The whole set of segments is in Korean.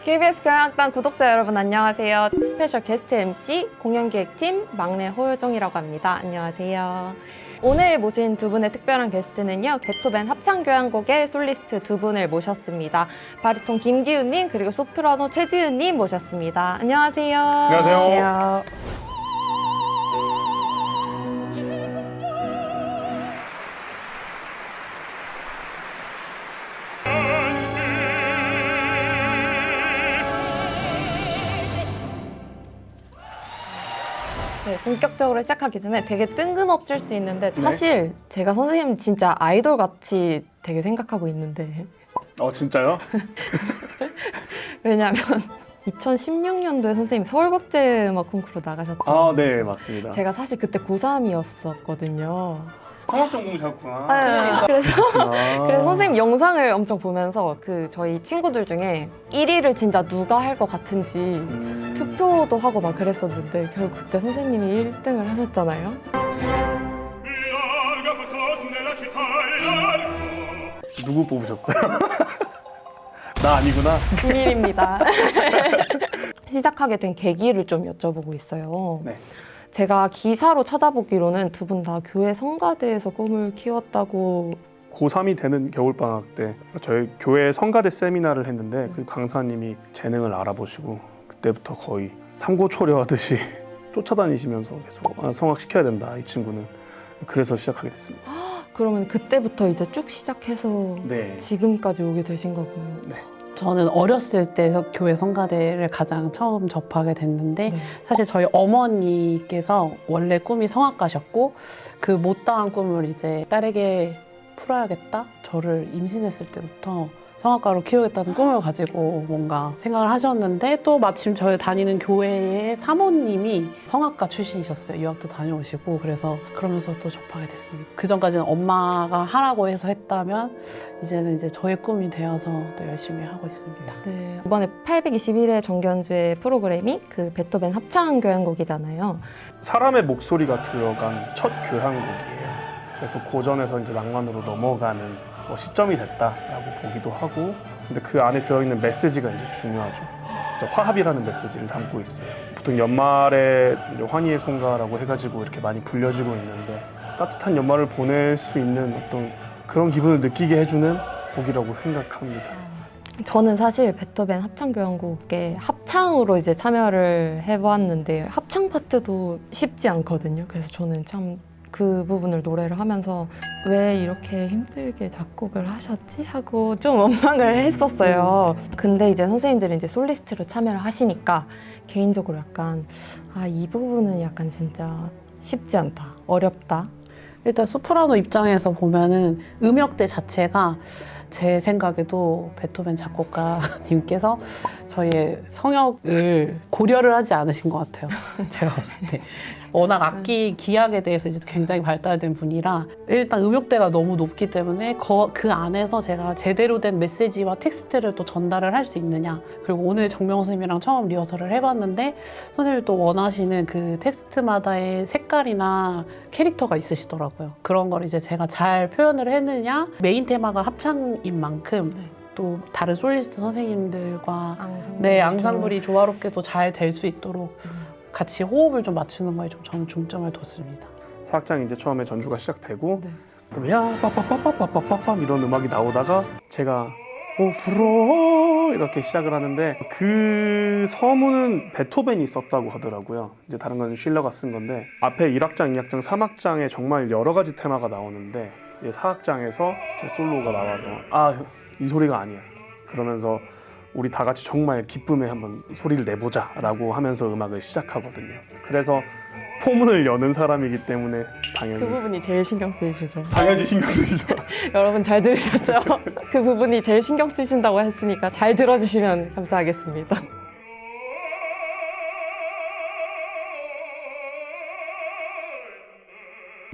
KBS 경영학당 구독자 여러분 안녕하세요. 스페셜 게스트 MC 공연기획팀 막내 호효정이라고 합니다. 안녕하세요. 오늘 모신 두 분의 특별한 게스트는요. 베토벤 합창교향곡의 솔리스트 두 분을 모셨습니다. 바리톤 김기훈님 그리고 소프라노 최지은님 모셨습니다. 안녕하세요. 안녕하세요. 네, 본격적으로 시작하기 전에 되게 뜬금없을 수 있는데 사실 제가 선생님 진짜 아이돌같이 되게 생각하고 있는데 진짜요? 왜냐면 2016년도에 선생님 서울국제음악 콩쿠르 나가셨잖아요. 네, 맞습니다. 제가 사실 그때 고3이었었거든요. 성악 전공이셨구나. 그래서 선생님 영상을 엄청 보면서 저희 친구들 중에 1위를 진짜 누가 할 것 같은지 투표도 하고 막 그랬었는데 결국 그때 선생님이 1등을 하셨잖아요. 누구 뽑으셨어요? 나 아니구나. 비밀입니다. 시작하게 된 계기를 좀 여쭤보고 있어요. 네. 제가 기사로 찾아보기로는 두 분 다 교회 성가대에서 꿈을 키웠다고. 고3이 되는 겨울방학 때 저희 교회 성가대 세미나를 했는데 그 강사님이 재능을 알아보시고 그때부터 거의 삼고초려하듯이 쫓아다니시면서 계속 성악시켜야 된다, 이 친구는. 그래서 시작하게 됐습니다. 그러면 그때부터 이제 쭉 시작해서 네. 지금까지 오게 되신 거군요. 네. 저는 어렸을 때 교회 성가대를 가장 처음 접하게 됐는데 네. 사실 저희 어머니께서 원래 꿈이 성악가셨고 그 못다한 꿈을 이제 딸에게 풀어야겠다. 저를 임신했을 때부터 성악가로 키우겠다는 꿈을 가지고 뭔가 생각을 하셨는데 또 마침 저희 다니는 교회의 사모님이 성악가 출신이셨어요. 유학도 다녀오시고 그래서 그러면서 또 접하게 됐습니다. 그 전까지는 엄마가 하라고 해서 했다면 이제는 이제 저의 꿈이 되어서 또 열심히 하고 있습니다. 네, 이번에 821회 정겨연주회 프로그램이 그 베토벤 합창교향곡이잖아요. 사람의 목소리가 들어간 첫 교향곡이에요. 그래서 고전에서 이제 낭만으로 넘어가는 시점이 됐다라고 보기도 하고, 근데 그 안에 들어있는 메시지가 이제 중요하죠. 화합이라는 메시지를 담고 있어요. 보통 연말에 이제 환희의 송가라고 해가지고 이렇게 많이 불려지고 있는데 따뜻한 연말을 보낼 수 있는 어떤 그런 기분을 느끼게 해주는 곡이라고 생각합니다. 저는 사실 베토벤 합창교향곡에 합창으로 이제 참여를 해보았는데 합창 파트도 쉽지 않거든요. 그래서 저는 참 그 부분을 노래를 하면서 왜 이렇게 힘들게 작곡을 하셨지? 하고 좀 원망을 했었어요. 근데 이제 선생님들이 이제 솔리스트로 참여를 하시니까 개인적으로 약간 이 부분은 약간 진짜 쉽지 않다, 어렵다. 일단 소프라노 입장에서 보면은 음역대 자체가 제 생각에도 베토벤 작곡가님께서 저희의 성역을 고려를 하지 않으신 것 같아요. 제가 봤을 때. 워낙 악기 기악에 대해서 이제 굉장히 발달된 분이라 일단 음역대가 너무 높기 때문에 그 안에서 제가 제대로 된 메시지와 텍스트를 또 전달을 할 수 있느냐. 그리고 오늘 정명 선생님이랑 처음 리허설을 해봤는데 선생님이 또 원하시는 그 텍스트마다의 색깔이나 캐릭터가 있으시더라고요. 그런 걸 이제 제가 잘 표현을 했느냐. 메인 테마가 합창인 만큼 또 다른 솔리스트 선생님들과 앙상블이 조화롭게도 잘 될 수 있도록 같이 호흡을 좀 맞추는 거에 좀 저는 중점을 뒀습니다. 사악장 이제 처음에 전주가 시작되고 그다음에 야 빠빠빠빠빠빠빰 이런 음악이 나오다가 제가 불어 이렇게 시작을 하는데 그 서문은 베토벤이 썼다고 하더라고요. 이제 다른 건 쉴러가 쓴 건데 앞에 1악장, 2악장, 3악장에 정말 여러 가지 테마가 나오는데 4악장에서 제 솔로가 나와서 이 소리가 아니야. 그러면서 우리 다 같이 정말 기쁨에 한번 소리를 내보자 라고 하면서 음악을 시작하거든요. 그래서 포문을 여는 사람이기 때문에 당연히 그 부분이 제일 신경 쓰이시죠? 당연히 신경 쓰이죠. 여러분 잘 들으셨죠? 그 부분이 제일 신경 쓰신다고 했으니까 잘 들어주시면 감사하겠습니다.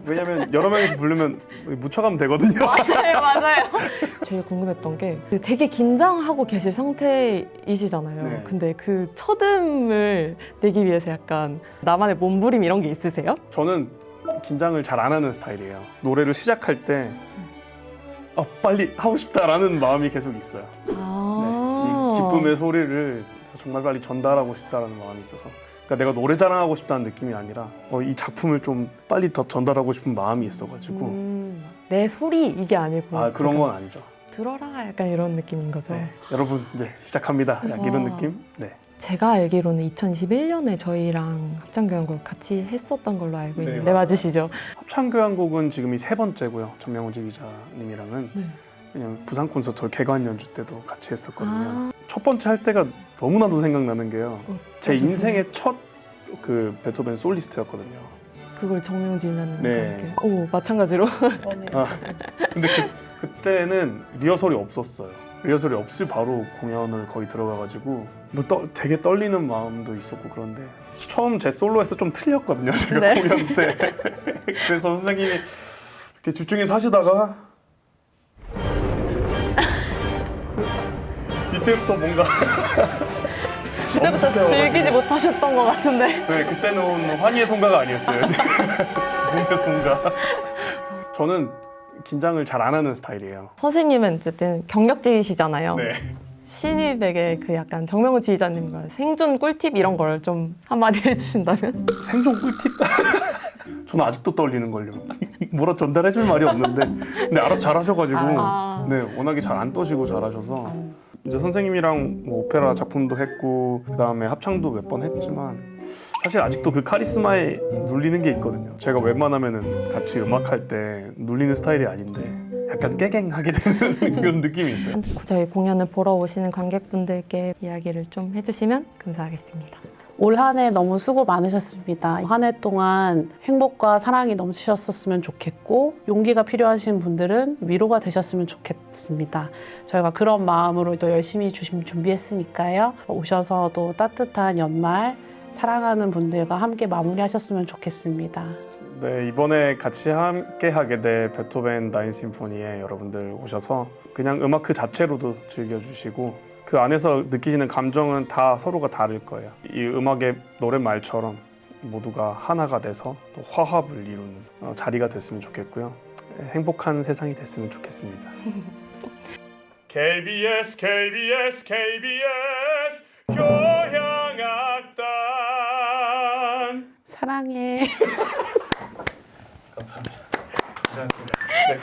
왜냐면 여러 명이서 부르면 묻혀가면 되거든요. 맞아요. 제일 궁금했던 게 되게 긴장하고 계실 상태이시잖아요. 네. 근데 그 첫음을 내기 위해서 약간 나만의 몸부림 이런 게 있으세요? 저는 긴장을 잘 안 하는 스타일이에요. 노래를 시작할 때 빨리 하고 싶다라는 마음이 계속 있어요. 이 기쁨의 소리를 정말 빨리 전달하고 싶다라는 마음이 있어서 그러니까 내가 노래 자랑하고 싶다는 느낌이 아니라 이 작품을 좀 빨리 더 전달하고 싶은 마음이 있어가지고 내 소리 이게 아니고 그런 건 아니죠. 들어라 약간 이런 느낌인 거죠. 네. 여러분 이제 시작합니다. 약간 이런 느낌. 네. 제가 알기로는 2021년에 저희랑 합창교향곡 같이 했었던 걸로 알고 있는데 네, 맞으시죠? 합창교향곡은 지금이 3번째고요. 전명훈 기자님이랑은 네. 왜냐면 부산 콘서트 개관 연주 때도 같이 했었거든요. 첫 번째 할 때가 너무나도 생각나는 게요. 제 인생의 첫 그 베토벤 솔리스트였거든요. 그걸 정명진이라는 네. 오 마찬가지로. 근데 그때는 리허설이 없었어요. 리허설이 없이 바로 공연을 거의 들어가가지고 되게 떨리는 마음도 있었고 그런데 처음 제 솔로에서 좀 틀렸거든요. 제가 네. 공연 때. 그래서 선생님이 이렇게 집중해서 하시다가 이때부터 뭔가 그때부터 즐기지 못하셨던 것 같은데. 네, 그때는 환희의 송가가 아니었어요. 죽음의 송가. 저는 긴장을 잘 안 하는 스타일이에요. 선생님은 어쨌든 경력직이시잖아요. 네. 신입에게 그 약간 정명훈 지휘자님과 생존 꿀팁 이런 걸 좀 한마디 해주신다면? 생존 꿀팁? 저는 아직도 떨리는걸요. 뭐라 전달해줄 말이 없는데 근데 알아서 잘하셔가지고 네, 워낙에 잘 안 떠시고 잘하셔서 이제 선생님이랑 뭐 오페라 작품도 했고 그 다음에 합창도 몇 번 했지만 사실 아직도 그 카리스마에 눌리는 게 있거든요. 제가 웬만하면은 같이 음악할 때 눌리는 스타일이 아닌데 약간 깨갱하게 되는 그런 느낌이 있어요. 저희 공연을 보러 오시는 관객분들께 이야기를 좀 해주시면 감사하겠습니다. 올 한 해 너무 수고 많으셨습니다. 한 해 동안 행복과 사랑이 넘치셨으면 좋겠고 용기가 필요하신 분들은 위로가 되셨으면 좋겠습니다. 저희가 그런 마음으로 또 열심히 준비했으니까요. 오셔서 또 따뜻한 연말 사랑하는 분들과 함께 마무리하셨으면 좋겠습니다. 네, 이번에 같이 함께 하게 될 베토벤 나인 심포니에 여러분들 오셔서 그냥 음악 그 자체로도 즐겨주시고 그 안에서 느끼시는 감정은 다 서로가 다를 거예요. 이 음악의 노랫말처럼 모두가 하나가 돼서 또 화합을 이루는 자리가 됐으면 좋겠고요. 행복한 세상이 됐으면 좋겠습니다. KBS KBS KBS 교향악단 사랑해. 감사합니다. 네.